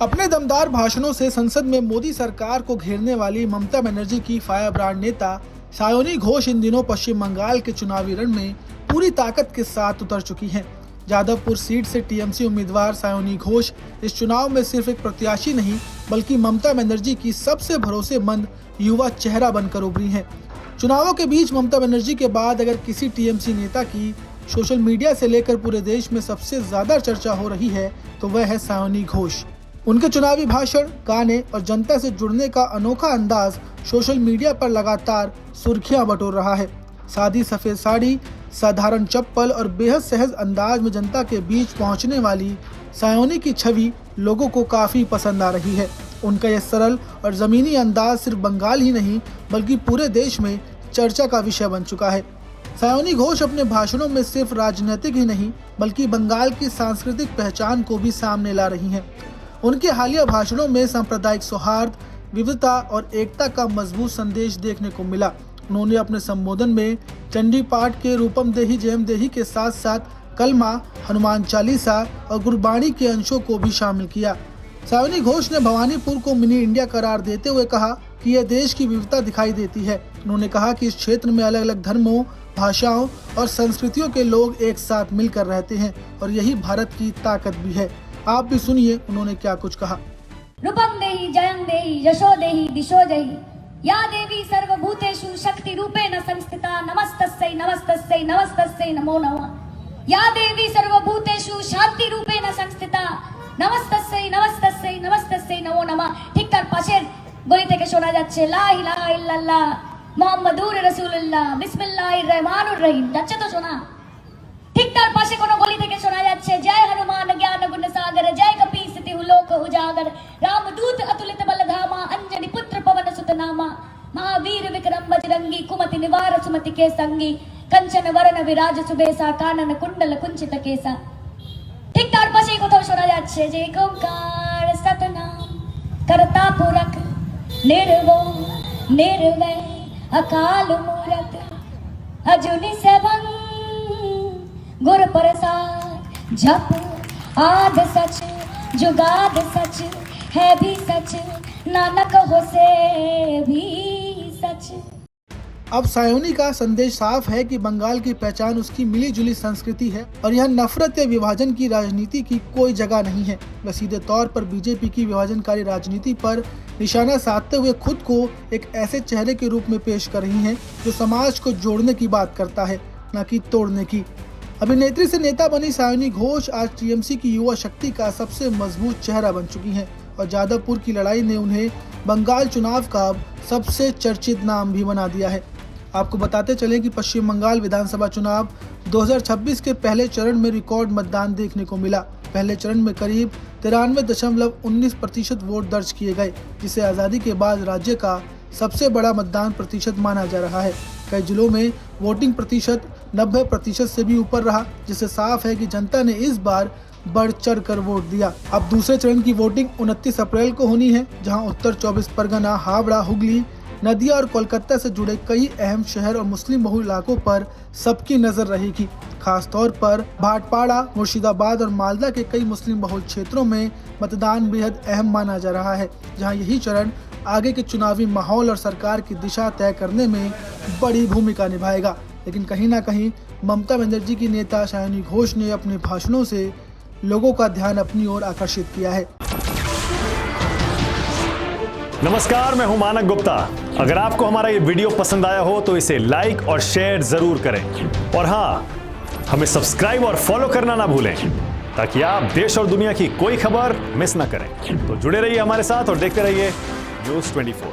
अपने दमदार भाषणों से संसद में मोदी सरकार को घेरने वाली ममता बनर्जी की फायर ब्रांड नेता सायोनी घोष इन दिनों पश्चिम बंगाल के चुनावी रण में पूरी ताकत के साथ उतर चुकी हैं। जादवपुर सीट से टीएमसी उम्मीदवार सायोनी घोष इस चुनाव में सिर्फ एक प्रत्याशी नहीं बल्कि ममता बनर्जी की सबसे भरोसेमंद युवा चेहरा बनकर उभरी हैं। चुनावों के बीच ममता बनर्जी के बाद अगर किसी टीएमसी नेता की सोशल मीडिया से लेकर पूरे देश में सबसे ज्यादा चर्चा हो रही है तो वह है सायोनी घोष। उनके चुनावी भाषण, गाने और जनता से जुड़ने का अनोखा अंदाज सोशल मीडिया पर लगातार सुर्खियां बटोर रहा है। सादी सफेद साड़ी, साधारण चप्पल और बेहद सहज अंदाज में जनता के बीच पहुंचने वाली सायोनी की छवि लोगों को काफी पसंद आ रही है। उनका यह सरल और जमीनी अंदाज सिर्फ बंगाल ही नहीं बल्कि पूरे देश में चर्चा का विषय बन चुका है। सायोनी घोष अपने भाषणों में सिर्फ राजनीतिक ही नहीं बल्कि बंगाल की सांस्कृतिक पहचान को भी सामने ला रही हैं। उनके हालिया भाषणों में सांप्रदायिक सौहार्द, विविधता और एकता का मजबूत संदेश देखने को मिला। उन्होंने अपने संबोधन में चंडी पाठ के रूपम देही जयम देही के साथ साथ कलमा, हनुमान चालीसा और गुरबाणी के अंशों को भी शामिल किया। सायोनी घोष ने भवानीपुर को मिनी इंडिया करार देते हुए कहा कि यह देश की विविधता दिखाई देती है। उन्होंने कहा कि इस क्षेत्र में अलग अलग धर्मों, भाषाओं और संस्कृतियों के लोग एक साथ मिलकर रहते हैं और यही भारत की ताकत भी है। आप भी सुनिए उन्होंने क्या कुछ कहा। रूपम देहि जयं देहि यशो देहि दिशो जहि या देवी सर्वभूतेषु शक्ति रूपेण संस्थिता नमस्तस्यै नमस्तस्यै नमस्तस्यै नमो नमः। या देवी सर्वभूतेषु शांति रूपेण संस्थिता नमस्तस्यै नमस्तस्यै नमस्तस्यै नमो नमः। ठीक তার পাশের গলি থেকে শোনা যাচ্ছে লা ইলাহা ইল্লাল্লাহ মুহাম্মাদুর রাসূলুল্লাহ বিসমিল্লাহির রহমানির রহিম। যাচ্ছে তো শোনা? ঠিক তার পাশে কোনো গলি থেকে শোনা যাচ্ছে জয় হনুমান জ্ঞান গুণ সাগর জয় কপি सिद्धि लोक उजागर रामदूत अतुलित बलधामा अंजनी पुत्र पवन सुत नामा महावीर विक्रम बजरंगी कुमति निवार सुमति के संगी कंचन वरण विराज सुबेसा कानन कुंडल कुंचित केसा। ঠিক তার পাশেই কোথাও শোনা যাচ্ছে যে ওঙ্কার সতনাম करता पुरख निर्भय निर्वय अकाल मूरत अजूनि सेवं गुर प्रसाद जप आद सच जुगाद सच है भी सच नानक होसे भी सच। अब सायोनी का संदेश साफ है कि बंगाल की पहचान उसकी मिली जुली संस्कृति है और यह नफरत या विभाजन की राजनीति की कोई जगह नहीं है। वह सीधे तौर पर बीजेपी की विभाजनकारी राजनीति पर निशाना साधते हुए खुद को एक ऐसे चेहरे के रूप में पेश कर रही हैं जो समाज को जोड़ने की बात करता है, न कि तोड़ने की। अभिनेत्री से नेता बनी सायोनी घोष आज टीएमसी की युवा शक्ति का सबसे मजबूत चेहरा बन चुकी हैं और जादवपुर की लड़ाई ने उन्हें बंगाल चुनाव का सबसे चर्चित नाम भी बना दिया है। आपको बताते चले कि पश्चिम बंगाल विधानसभा चुनाव 2026 के पहले चरण में रिकॉर्ड मतदान देखने को मिला। पहले चरण में करीब 93.19% वोट दर्ज किए गए, जिसे आज़ादी के बाद राज्य का सबसे बड़ा मतदान प्रतिशत माना जा रहा है। कई जिलों में वोटिंग प्रतिशत 90% से भी ऊपर रहा, जिससे साफ है कि जनता ने इस बार बढ़ चढ़ कर वोट दिया। अब दूसरे चरण की वोटिंग 29 अप्रैल को होनी है, जहां उत्तर 24 परगना, हावड़ा, हुगली, नदिया और कोलकाता से जुड़े कई अहम शहर और मुस्लिम बहुल इलाकों पर सबकी नजर रहेगी। खास तौर पर भाटपाड़ा, मुर्शिदाबाद और मालदा के कई मुस्लिम बहुल क्षेत्रों में मतदान बेहद अहम माना जा रहा है, जहां यही चरण आगे के चुनावी माहौल और सरकार की दिशा तय करने में बड़ी भूमिका निभाएगा। लेकिन कहीं ना कहीं ममता बनर्जी की नेता सायोनी घोष ने अपने भाषणों से लोगों का ध्यान अपनी ओर आकर्षित किया है। नमस्कार, मैं हूं मानक गुप्ता। अगर आपको हमारा ये वीडियो पसंद आया हो तो इसे लाइक और शेयर जरूर करें और हाँ, हमें सब्सक्राइब और फॉलो करना ना भूलें ताकि आप देश और दुनिया की कोई खबर मिस ना करें। तो जुड़े रहिए हमारे साथ और देखते रहिए News 24।